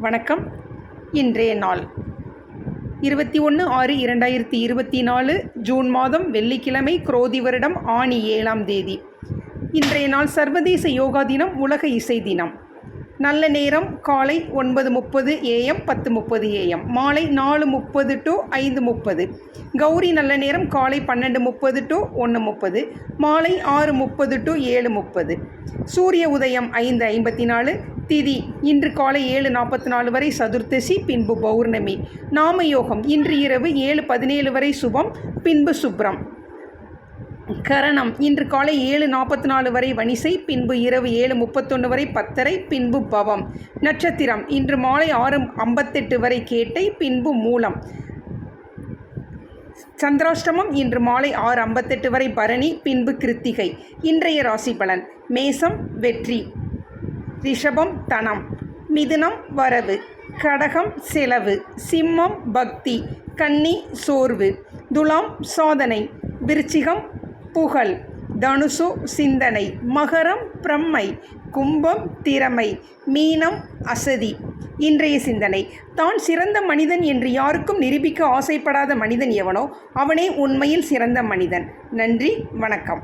வணக்கம். இன்றைய நாள் 21/6/2024 ஜூன் மாதம் வெள்ளிக்கிழமை, குரோதி வருடம் ஆனி 7ஆம் தேதி. இன்றைய நாள் சர்வதேச யோகா தினம், உலக இசை தினம். நல்ல நேரம் காலை 9:30 AM 10:30 AM, மாலை 4:30 to 5:30. கௌரி நல்ல நேரம் காலை 12:30 to 1:30, மாலை 6:30 to 7:30. சூரிய உதயம் 5:54. திதி இன்று காலை 7:44 வரை சதுர்த்தசி, பின்பு பௌர்ணமி. நாமயோகம் இன்று இரவு 7:17 வரை சுபம், பின்பு சுப்ரம். கரணம் இன்று காலை 7:44 வரை வணிசை, பின்பு இரவு 7:31 வரை பத்தரை, பின்பு பவம். நட்சத்திரம் இன்று மாலை 6:58 வரை கேட்டை, பின்பு மூலம். சந்திராஷ்டமம் இன்று மாலை 6:58 வரை பரணி, பின்பு கிருத்திகை. இன்றைய ராசி பலன்: மேசம் வெற்றி, ரிஷபம் தனம், மிதுனம் வரவு, கடகம் செலவு, சிம்மம் பக்தி, கன்னி சோர்வு, துலாம் சாதனை, விருச்சிகம் புகழ், தனுசு சிந்தனை, மகரம் பிரம்மை, கும்பம் திறமை, மீனம் அசதி. இன்றைய சிந்தனை: தான் சிறந்த மனிதன் என்று யாருக்கும் நிரூபிக்க ஆசைப்படாத மனிதன் எவனோ அவனே உண்மையில் சிறந்த மனிதன். நன்றி, வணக்கம்.